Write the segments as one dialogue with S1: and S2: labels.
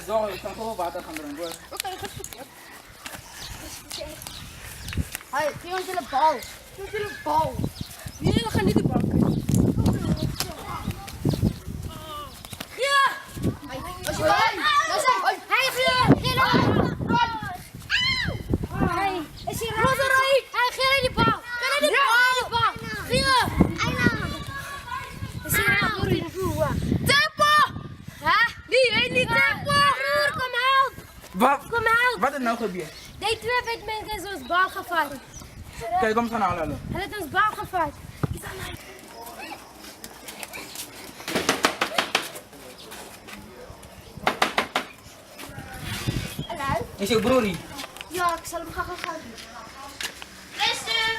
S1: Zo, ik kan gewoon water gaan drinken hoor.
S2: Oké, goed. Hey, geef ons een bal. Geef ons een bal. Nee, we gaan niet de bal. Ja! Als je bal. Hey, Hey, is hier Rosarie? Hey, geef die bal. Geef die bal. Geef. Is hier Tempo! Hè? Nee, niet tempo! Broer, kom help! Kom help!
S1: Wat is nou gebeurd?
S2: Die twee witmensen is ons bal gevat.
S1: Kijk, kom eens gaan halen.
S2: Hulle het ons bal gevat. Is aan my. Hallo?
S1: Is jouw broer hier?
S2: Ja, ik zal hem gaan doen. Luister!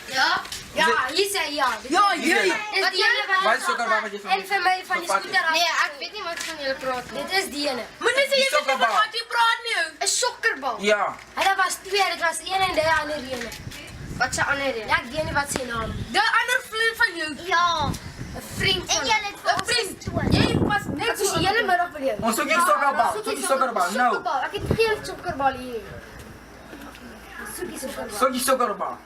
S2: Ja? Ja, hier zei ja.
S1: Ja, jullie.
S2: Is die ene wat...
S1: Wat is sokkerbal wat je van
S2: En van mij van die
S1: Wat is
S2: scooter af. Nee, ik weet niet wat van jullie praten. Dit is die ene.
S3: Maar net sê jy weet nie
S1: Sokkerbal.
S3: wat jy praat nie.
S2: Een sokkerbal.
S1: Ja.
S2: Hulle was twee, dit was een en die ander ene. Wat is die ander ene? Ja, ik weet niet wat zijn naam.
S3: De ander vriend van jou.
S2: Ja, een vriend van
S3: En jy het vir ons Jy was net
S2: Ek is die hele middag by jou.
S1: Ons soek die sokkerbal. Soek die sokkerbal. Nou.
S2: Sokkerbal. Ek het geen sokkerbal hier. Soek die sokkerbal.
S1: Soek die sokkerbal.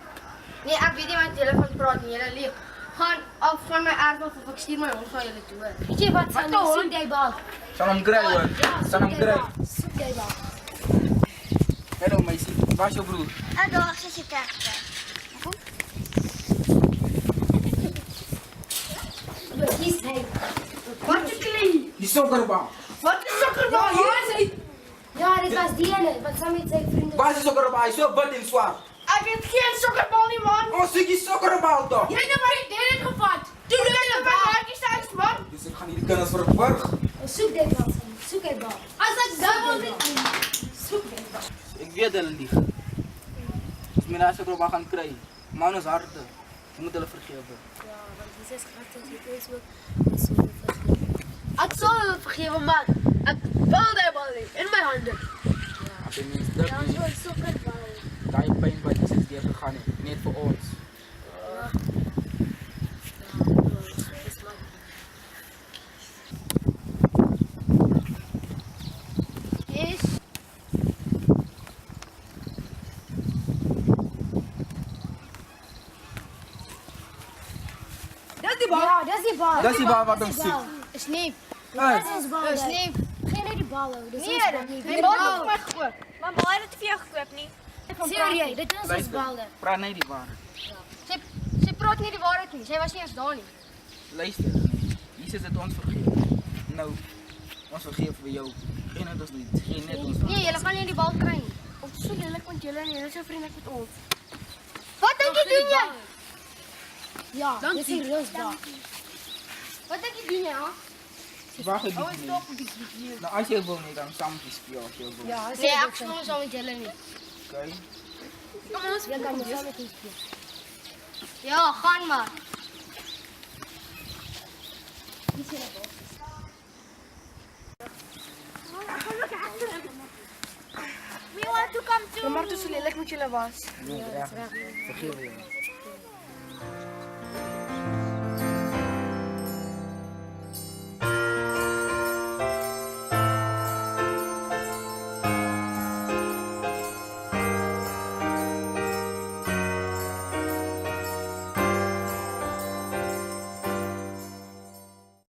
S2: Nee, ek weet nie wat julle van praat nie. Julle lieg. Gaan af van my erf af of ek stuur my hond van julle toe. Weet jy wat van soek jy bal?
S1: Zal hem kry hoor. Zal hem kry.
S2: Soek jy bal.
S1: Hallo meisie. Waar is jouw broer?
S3: Daar is jy kerk.
S2: Hier is hy.
S3: Wat 'n klie.
S1: Die sokkerbal.
S3: Wat 'n sokkerbal. Hier is hy.
S2: Ja, dit was die ene wat saam met sy vriende.
S1: Waar is die sokkerbal? Hij is zo wit en zwart.
S3: Ek het geen sokkerbal nie man.
S1: Ons soek die sokkerbal toch?
S3: Jy het my dit gevat. Toe jy het my maatjies huis man.
S1: Dus ik ga niet de kennis verborg.
S2: Soek jy bal. Soek jy bal.
S3: As ek dan wil dit
S2: Soek jy bal.
S1: Ik weet hulle liegen. Als mijn huis sokkerbal gaan krijgen. Man is harde. Je moet hulle vergeven.
S2: Ja, want die 6 harten is ook so vergeet.
S3: Ek sal hulle vergewe man. Ek wil daai bal hê in my hande.
S1: Als je mens druk
S2: Ja,
S1: niet.
S2: so 'n sokkerbal.
S1: Die pijn wat is die gegaan heeft. Niet voor ons.
S2: Yes.
S3: Dis die bal.
S2: Ja, dis die bal.
S1: Dat is die bal wat
S2: Dis
S1: ons
S2: die bal.
S1: zoekt.
S2: Is nie.
S1: Hey.
S2: Dis ons bal. Dis nie. Geen net die bal hou. Dis
S3: Nee,
S2: ons bal nie.
S3: die bal het my gekoop. Maar baie het dit vir jou gekoop nie.
S2: Serieus, dit is ons
S1: Luister,
S2: bal.
S1: praat niet die waarheid.
S2: Sy praat nie die waarheid nie. Sy was nie eens daar nie.
S1: Luister, hier is het ons vergeven. Nou, ons vergeven voor jou. Geen net ons niet. Geen net ons.
S2: Nee, julle gaan nie die bal kry nie.
S3: Ons is so lelik met julle en julle is so vriendelik met ons.
S2: Wat dink jy doen jy? Ja,
S3: Dankie.
S2: dis die roosbal. Wat dink jy doen jy, ha?
S1: Wacht een
S3: Oh,
S1: beetje.
S3: stop die hier.
S1: Nou, als je wil niet, dan samen spelen als je wil.
S2: Ja,
S3: Nee, ek speel saam met julle nie.
S1: Oké.
S3: Kom ons
S2: Jy kan saam met ons speel.
S3: Ja, gaan maar. We want to come to. Maar toe so lelik met julle was.
S1: Nee, echt. Vergeef je.